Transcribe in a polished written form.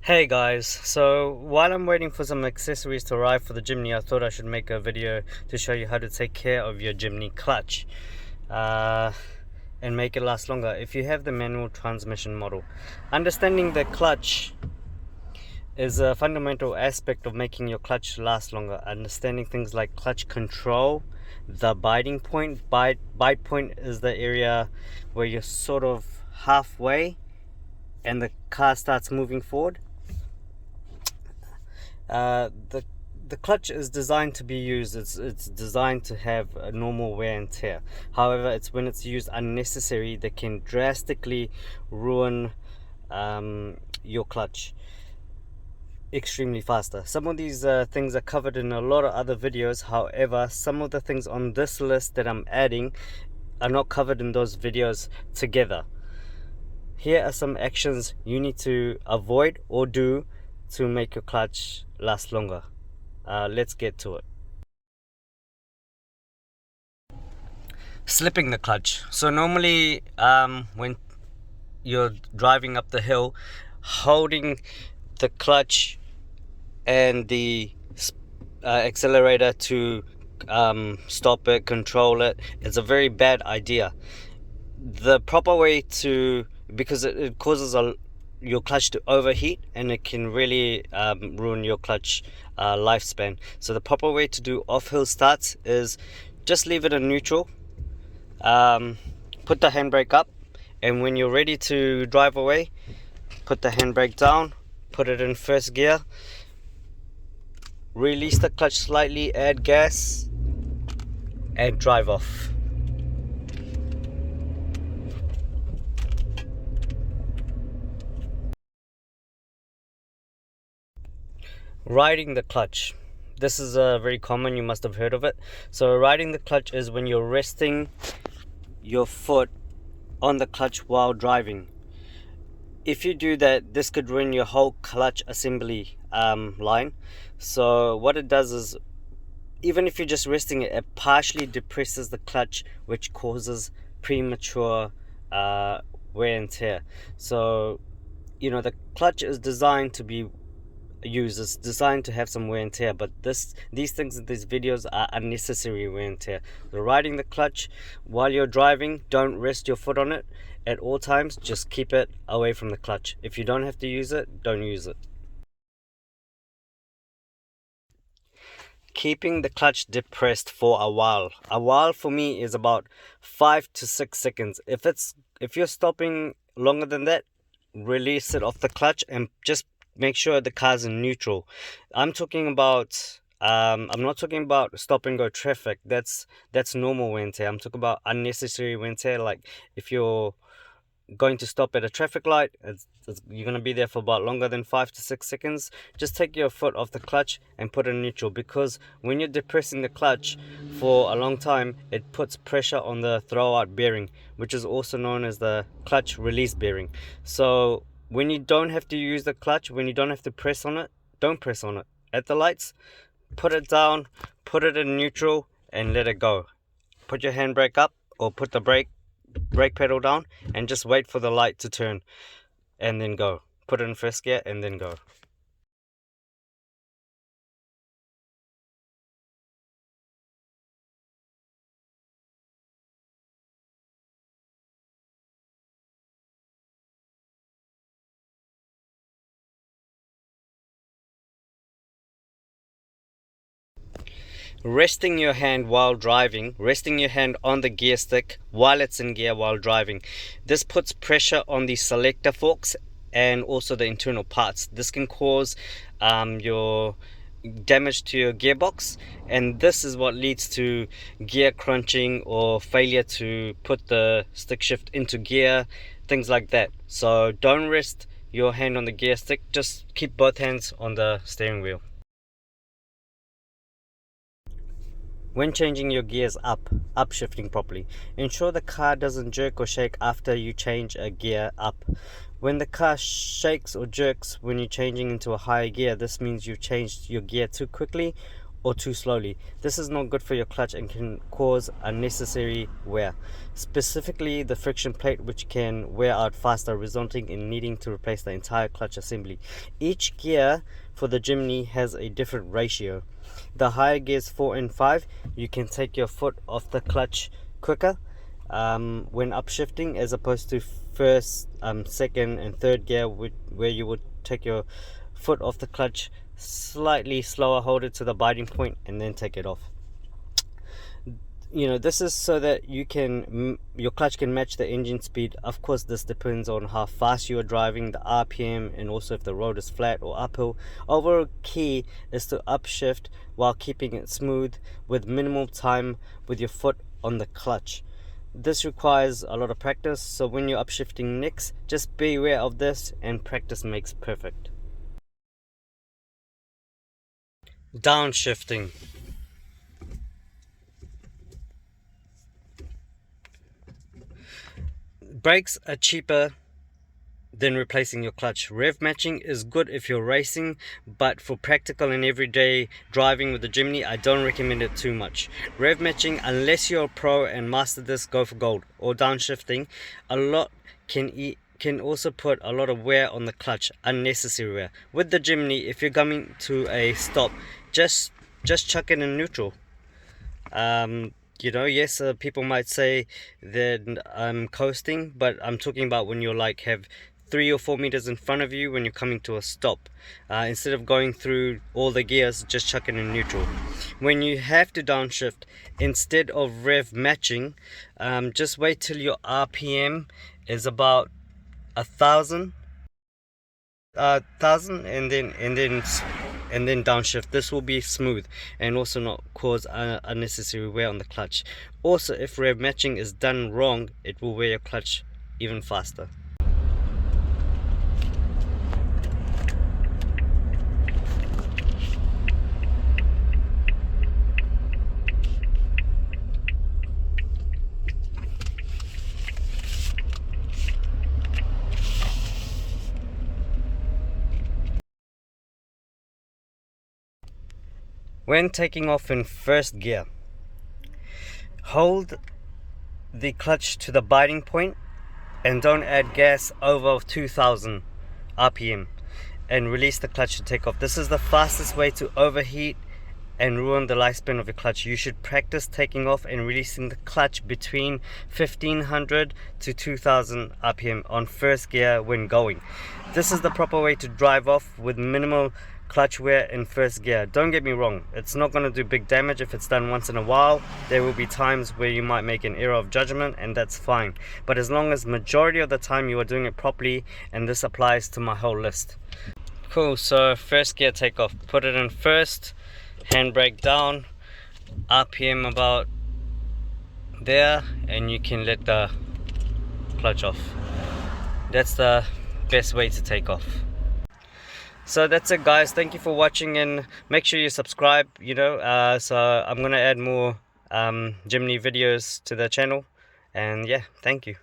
Hey guys, so while I'm waiting for some accessories to arrive for the Jimny, I thought I should make a video to show you how to take care of your Jimny clutch uh, and make it last longer if you have the manual transmission model. Understanding the clutch is a fundamental aspect of making your clutch last longer. Understanding things like clutch control, the biting point. Bite point is the area where you're sort of halfway and the car starts moving forward. The clutch is designed to be used. It's designed to have a normal wear and tear. However, it's when it's used unnecessary that can drastically ruin your clutch extremely faster. Some of these things are covered in a lot of other videos. However, some of the things on this list that I'm adding are not covered in those videos together. Here are some actions you need to avoid or do to make your clutch last longer. Let's get to it. Slipping the clutch. So normally when you're driving up the hill, holding the clutch and the accelerator to stop it, control it, it's a very bad idea. The proper way to, because it causes your clutch to overheat and it can really ruin your clutch lifespan. So the proper way to do off-hill starts is just leave it in neutral, put the handbrake up, and when you're ready to drive away, put the handbrake down, put it in first gear, release the clutch slightly, add gas, and drive off. Riding the clutch. This is very common, you must have heard of it. So riding the clutch is when you're resting your foot on the clutch while driving. If you do that, this could ruin your whole clutch assembly line. So what it does is, even if you're just resting it, it partially depresses the clutch, which causes premature wear and tear. So the clutch is designed to be used. It's designed to have some wear and tear, but these things in these videos are unnecessary wear and tear. So riding the clutch while you're driving, don't rest your foot on it at all times. Just keep it away from the clutch. If you don't have to use it, don't use it. Keeping the clutch depressed for a while for me is about 5 to 6 seconds. If you're stopping longer than that, release it off the clutch and just make sure the car's in neutral. I'm talking about I'm not talking about stop and go traffic. That's normal wear and tear. I'm talking about unnecessary wear and tear, like if you're going to stop at a traffic light, you're going to be there for about longer than 5 to 6 seconds. Just take your foot off the clutch and put it in neutral, because when you're depressing the clutch for a long time, it puts pressure on the throwout bearing, which is also known as the clutch release bearing. So when you don't have to use the clutch, when you don't have to press on it, don't press on it. At the lights, put it down, put it in neutral, and let it go. Put your handbrake up, or put the brake pedal down, and just wait for the light to turn, and then go. Put it in first gear and then go. Resting your hand while driving, resting your hand on the gear stick while it's in gear while driving. This puts pressure on the selector forks and also the internal parts. This can cause your damage to your gearbox, and this is what leads to gear crunching or failure to put the stick shift into gear, things like that. So don't rest your hand on the gear stick, just keep both hands on the steering wheel. When changing your gears upshifting properly, ensure the car doesn't jerk or shake after you change a gear up. When the car shakes or jerks when you're changing into a higher gear, this means you've changed your gear too quickly or too slowly. This is not good for your clutch and can cause unnecessary wear, specifically the friction plate, which can wear out faster, resulting in needing to replace the entire clutch assembly. Each gear for the Jimny has a different ratio. The higher gears 4 and 5, you can take your foot off the clutch quicker when upshifting, as opposed to first, second and third gear, where you would take your foot off the clutch slightly slower, hold it to the biting point, and then take it off. You know, this is so that you can your clutch can match the engine speed. Of course, this depends on how fast you are driving, the RPM, and also if the road is flat or uphill. Overall key is to upshift while keeping it smooth with minimal time with your foot on the clutch. This requires a lot of practice, so when you're upshifting next, just be aware of this, and practice makes perfect. Downshifting. Brakes are cheaper than replacing your clutch. Rev matching is good if you're racing, but for practical and everyday driving with the Jimny, I don't recommend it too much. Rev matching, unless you're a pro and master this, go for gold. Or downshifting, a lot can also put a lot of wear on the clutch, unnecessary wear. With the Jimny, if you're coming to a stop, just chuck it in neutral. You know, yes, people might say that I'm coasting, but I'm talking about when you're like have 3 or 4 meters in front of you when you're coming to a stop. Instead of going through all the gears, just chuck it in neutral. When you have to downshift, instead of rev matching, just wait till your RPM is about 1,000, and then downshift. This will be smooth and also not cause unnecessary wear on the clutch. Also, if rev matching is done wrong, it will wear your clutch even faster. When taking off in first gear, hold the clutch to the biting point and don't add gas over 2000 RPM and release the clutch to take off. This is the fastest way to overheat and ruin the lifespan of your clutch. You should practice taking off and releasing the clutch between 1500 to 2000 RPM on first gear when going. This is the proper way to drive off with minimal clutch wear in first gear. Don't get me wrong, it's not going to do big damage if it's done once in a while. There will be times where you might make an error of judgment, and that's fine, but as long as majority of the time you are doing it properly, and this applies to my whole list. Cool, so first gear takeoff, put it in first, handbrake down, RPM about there, and you can let the clutch off. That's the best way to take off. So that's it, guys. Thank you for watching, and make sure you subscribe. So I'm gonna add more Jimny videos to the channel, and yeah, thank you.